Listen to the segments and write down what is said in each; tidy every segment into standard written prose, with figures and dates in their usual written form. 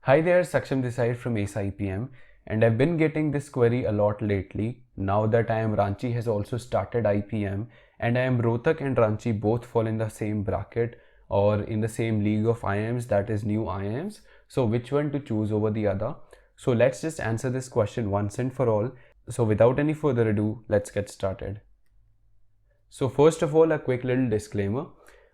Hi there, Saksham this side from ACE IPM, and I've been getting this query a lot lately. Now that IIM Ranchi has also started IPM, and IIM Rohtak and Ranchi both fall in the same bracket or in the same league of IIMs, that is new IIMs. So which one to choose over the other? So let's just answer this question once and for all. So without any further ado, let's get started. So first of all, a quick little disclaimer.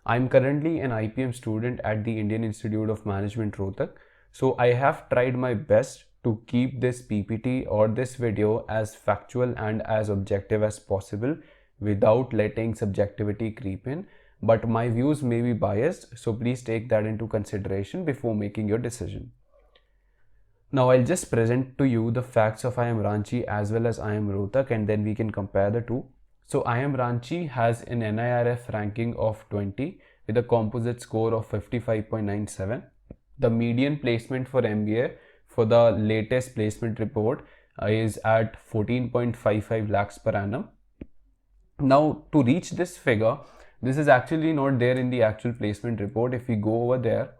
I'm currently an IPM student at the Indian Institute of Management Rohtak. So I have tried my best to keep this PPT or this video as factual and as objective as possible without letting subjectivity creep in. But my views may be biased, so please take that into consideration before making your decision. Now I'll just present to you the facts of IIM Ranchi as well as IIM Rohtak, and then we can compare the two. So IIM Ranchi has an NIRF ranking of 20 with a composite score of 55.97. The median placement for MBA for the latest placement report is at 14.55 lakhs per annum. Now to reach this figure, this is actually not there in the actual placement report. If we go over there,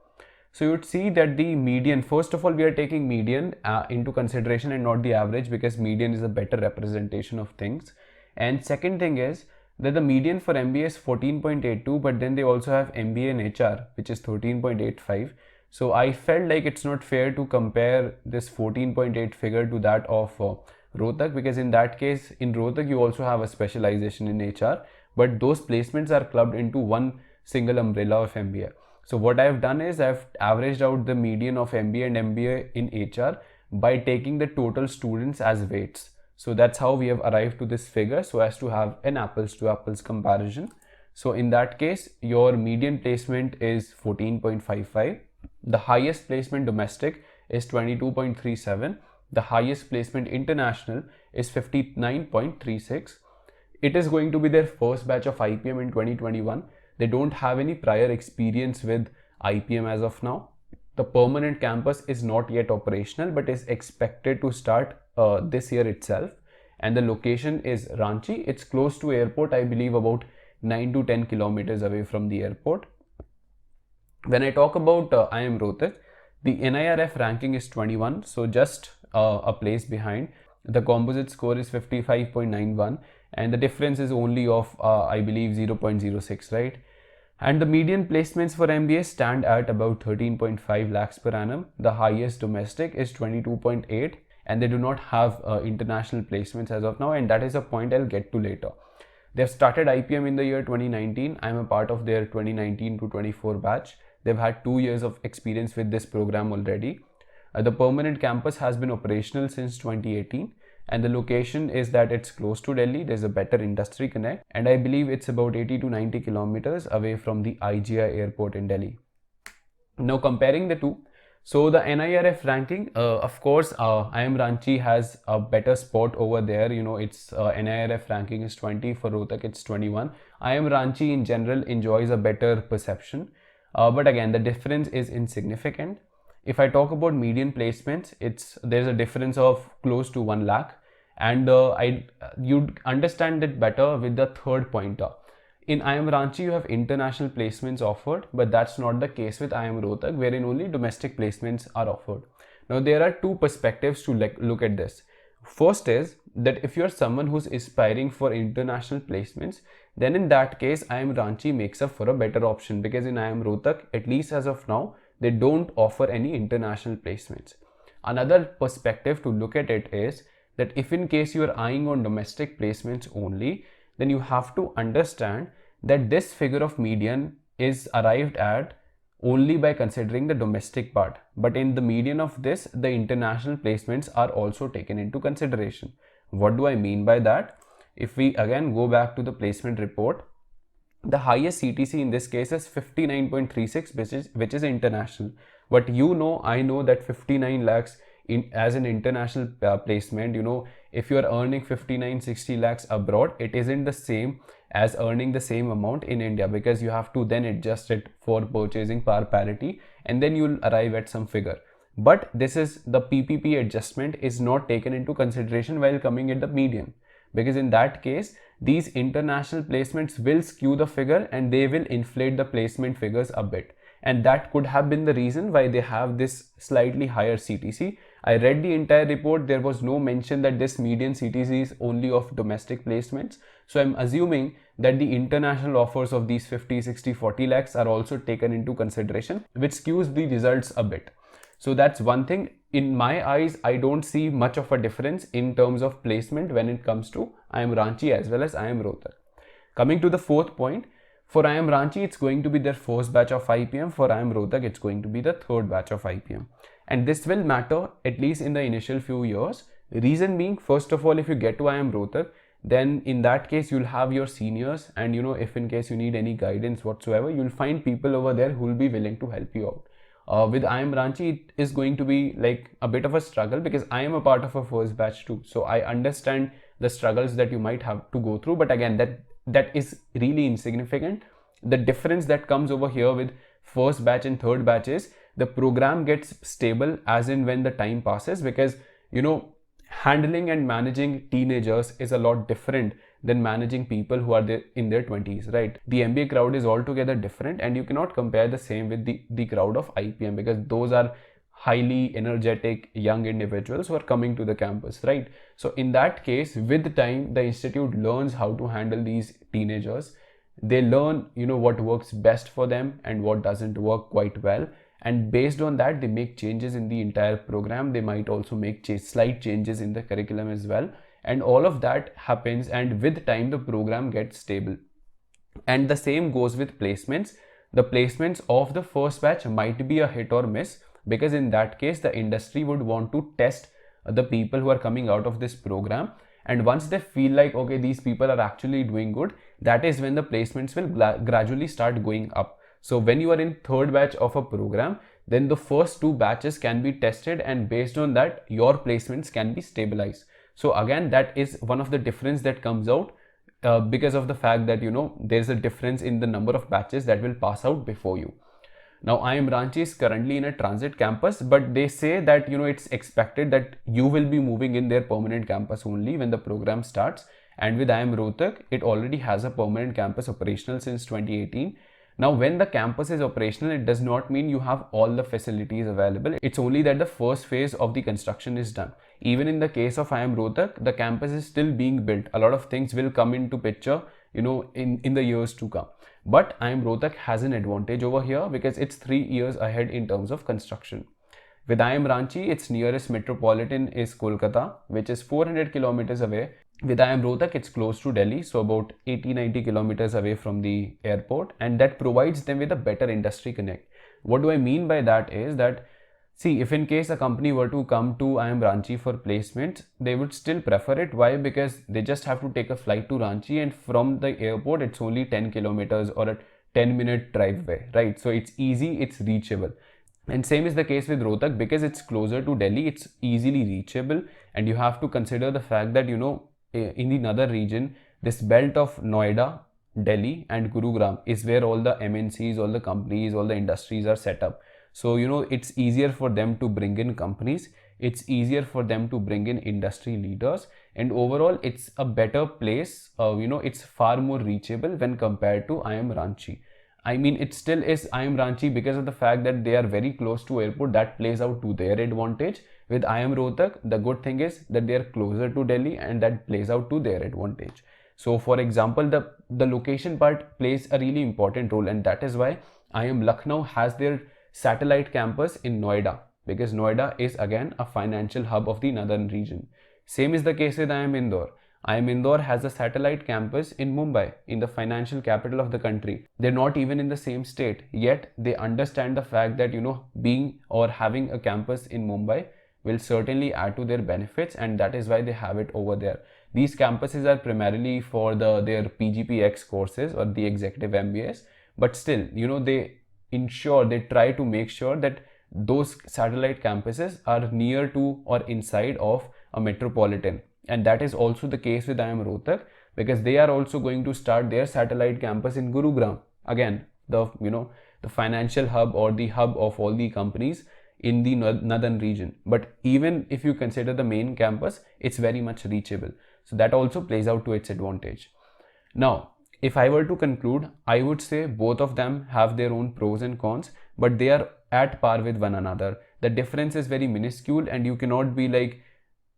so you would see that the median, first of all, we are taking median into consideration and not the average, because median is a better representation of things. And second thing is that the median for MBA is 14.82, but then they also have MBA in HR, which is 13.85. So I felt like it's not fair to compare this 14.8 figure to that of Rohtak, because in that case, in Rohtak, you also have a specialization in HR, but those placements are clubbed into one single umbrella of MBA. So what I've done is I've averaged out the median of MBA and MBA in HR by taking the total students as weights. So that's how we have arrived to this figure, so as to have an apples to apples comparison. So in that case, your median placement is 14.55. The highest placement domestic is 22.37. The highest placement international is 59.36. It is going to be their first batch of IPM in 2021. They don't have any prior experience with IPM as of now. The permanent campus is not yet operational, but is expected to start this year itself. And the location is Ranchi. It's close to airport, I believe about 9 to 10 kilometers away from the airport. When I talk about IIM Rohtak, the NIRF ranking is 21, so just a place behind. The composite score is 55.91, and the difference is only of I believe 0.06, right? And the median placements for MBA stand at about 13.5 lakhs per annum. The highest domestic is 22.8, and they do not have international placements as of now, and that is a point I'll get to later. They've started IPM in the year 2019. I'm a part of their 2019 to 24 batch. They've had 2 years of experience with this program already. The permanent campus has been operational since 2018, and the location is that it's close to Delhi. There's a better industry connect, and I believe it's about 80 to 90 kilometers away from the IGI airport in Delhi. Now comparing the two, so the NIRF ranking, of course, IIM Ranchi has a better spot over there. You know, its NIRF ranking is 20, for Rohtak it's 21. IIM Ranchi in general enjoys a better perception, but again, the difference is insignificant. If I talk about median placements, there's a difference of close to 1 lakh, and you'd understand it better with the third pointer. In IIM Ranchi, you have international placements offered, but that's not the case with IIM Rohtak, wherein only domestic placements are offered. Now, there are two perspectives to look at this. First is that if you're someone who's aspiring for international placements, then in that case, IIM Ranchi makes up for a better option, because in IIM Rohtak, at least as of now, they don't offer any international placements. Another perspective to look at it is that if in case you are eyeing on domestic placements only, then you have to understand that this figure of median is arrived at only by considering the domestic part. But in the median of this, the international placements are also taken into consideration. What do I mean by that? If we again go back to the placement report, the highest CTC in this case is 59.36, which is international. But I know that 59 lakhs as an international placement, if you are earning 59-60 lakhs abroad, it isn't the same as earning the same amount in India, because you have to then adjust it for purchasing power parity, and then you'll arrive at some figure. But this is the PPP adjustment is not taken into consideration while coming at the median, because in that case, these international placements will skew the figure and they will inflate the placement figures a bit. and that could have been the reason why they have this slightly higher CTC. I read the entire report. There was no mention that this median CTC is only of domestic placements. So I'm assuming that the international offers of these 50, 60, 40 lakhs are also taken into consideration, which skews the results a bit. So that's one thing. In my eyes, I don't see much of a difference in terms of placement when it comes to IIM Ranchi as well as IIM Rohtak. Coming to the fourth point, for IIM Ranchi, it's going to be their first batch of IPM. For IIM Rohtak, it's going to be the third batch of IPM. And this will matter at least in the initial few years. Reason being, first of all, if you get to IIM Rohtak, then in that case, you'll have your seniors, and if in case you need any guidance whatsoever, you'll find people over there who will be willing to help you out. With IIM Ranchi, it is going to be like a bit of a struggle because I am a part of a first batch too. So I understand the struggles that you might have to go through, but again, that is really insignificant. The difference that comes over here with first batch and third batch is the program gets stable as in when the time passes, because handling and managing teenagers is a lot different than managing people who are in their 20s, right? The MBA crowd is altogether different, and you cannot compare the same with the crowd of IPM, because those are highly energetic young individuals who are coming to the campus, right? So in that case, with time, the institute learns how to handle these teenagers. They learn, what works best for them and what doesn't work quite well. And based on that, they make changes in the entire program. They might also make slight changes in the curriculum as well. And all of that happens, and with time, the program gets stable. And the same goes with placements. The placements of the first batch might be a hit or miss, because in that case, the industry would want to test the people who are coming out of this program. And once they feel like, okay, these people are actually doing good, that is when the placements will gradually start going up. So when you are in third batch of a program, then the first two batches can be tested, and based on that, your placements can be stabilized. So again, that is one of the difference that comes out because of the fact that, there's a difference in the number of batches that will pass out before you. Now, IIM Ranchi is currently in a transit campus, but they say that, it's expected that you will be moving in their permanent campus only when the program starts. And with IIM Rohtak, it already has a permanent campus operational since 2018. Now, when the campus is operational, it does not mean you have all the facilities available. It's only that the first phase of the construction is done. Even in the case of IIM Rohtak, the campus is still being built. A lot of things will come into picture, in the years to come. But IIM Rohtak has an advantage over here because it's 3 years ahead in terms of construction. With IIM Ranchi, its nearest metropolitan is Kolkata, which is 400 kilometers away. With IIM Rohtak, it's close to Delhi, so about 80-90 kilometers away from the airport, and that provides them with a better industry connect. What do I mean by that is that, see, if in case a company were to come to IIM Ranchi for placement, they would still prefer it. Why? Because they just have to take a flight to Ranchi, and from the airport, it's only 10 kilometers or a 10-minute drive away, right? So it's easy, it's reachable. And same is the case with Rohtak, because it's closer to Delhi, it's easily reachable. And you have to consider the fact that, in the northern region, this belt of Noida, Delhi and Gurugram is where all the MNCs, all the companies, all the industries are set up. So, it's easier for them to bring in companies. It's easier for them to bring in industry leaders. And overall, it's a better place. It's far more reachable when compared to IIM Ranchi. I mean, it still is IIM Ranchi because of the fact that they are very close to airport. That plays out to their advantage. With IIM Rohtak, the good thing is that they are closer to Delhi, and that plays out to their advantage. So, for example, the location part plays a really important role, and that is why IIM Lucknow has their satellite campus in Noida, because Noida is again a financial hub of the northern region. Same is the case with IIM Indore. IIM Indore has a satellite campus in Mumbai, in the financial capital of the country. They're not even in the same state, yet they understand the fact that, being or having a campus in Mumbai will certainly add to their benefits, and that is why they have it over there. These campuses are primarily for their PGPX courses or the executive MBAs, but still, they try to make sure that those satellite campuses are near to or inside of a metropolitan. And that is also the case with IIM Rohtak, because they are also going to start their satellite campus in Gurugram. Again, the financial hub or the hub of all the companies in the northern region. But even if you consider the main campus, it's very much reachable. So that also plays out to its advantage. Now, If I were to conclude, I would say both of them have their own pros and cons, but they are at par with one another. The difference is very minuscule, and you cannot be like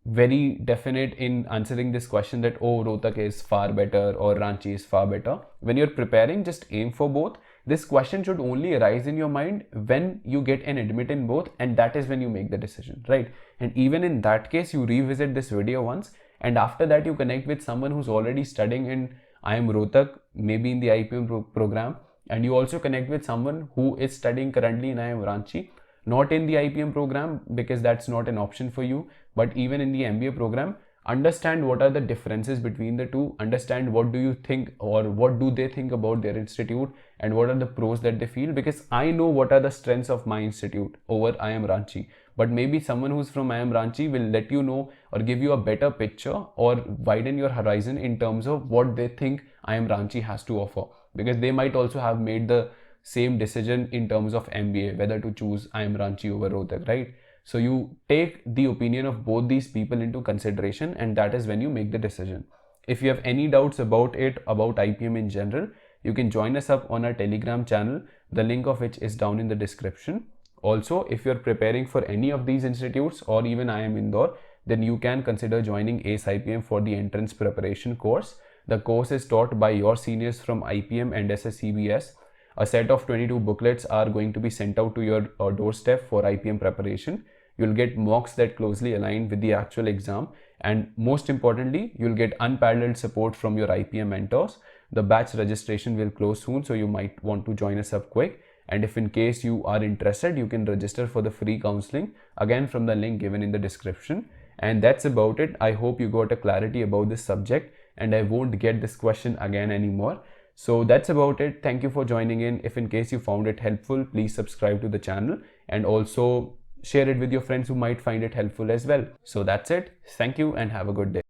very definite in answering this question that, oh, Rohtak is far better or Ranchi is far better. When you're preparing, just aim for both. This question should only arise in your mind when you get an admit in both, and that is when you make the decision, right? And even in that case, you revisit this video once, and after that you connect with someone who's already studying in IIM Rohtak, maybe in the IPM program, and you also connect with someone who is studying currently in IIM Ranchi, not in the IPM program because that's not an option for you, but even in the MBA program. Understand what are the differences between the two, understand what do you think or what do they think about their institute, and what are the pros that they feel, because I know what are the strengths of my institute over IIM Ranchi, but maybe someone who's from IIM Ranchi will let you know or give you a better picture or widen your horizon in terms of what they think IIM Ranchi has to offer, because they might also have made the same decision in terms of MBA, whether to choose IIM Ranchi over Rohtak, right? So you take the opinion of both these people into consideration, and that is when you make the decision. If you have any doubts about it, about IPM in general, you can join us up on our Telegram channel, the link of which is down in the description. Also, if you're preparing for any of these institutes or even IIM Indore, then you can consider joining ACE IPM for the entrance preparation course. The course is taught by your seniors from IPM and SSCBS. A set of 22 booklets are going to be sent out to your doorstep for IPM preparation. You'll get mocks that closely align with the actual exam, and most importantly, you'll get unparalleled support from your IPM mentors. The batch registration will close soon, so you might want to join us up quick. And if in case you are interested, you can register for the free counseling, again from the link given in the description. And that's about it. I hope you got a clarity about this subject, and I won't get this question again anymore. So that's about it. Thank you for joining in. If in case you found it helpful, please subscribe to the channel and also share it with your friends who might find it helpful as well. So that's it. Thank you and have a good day.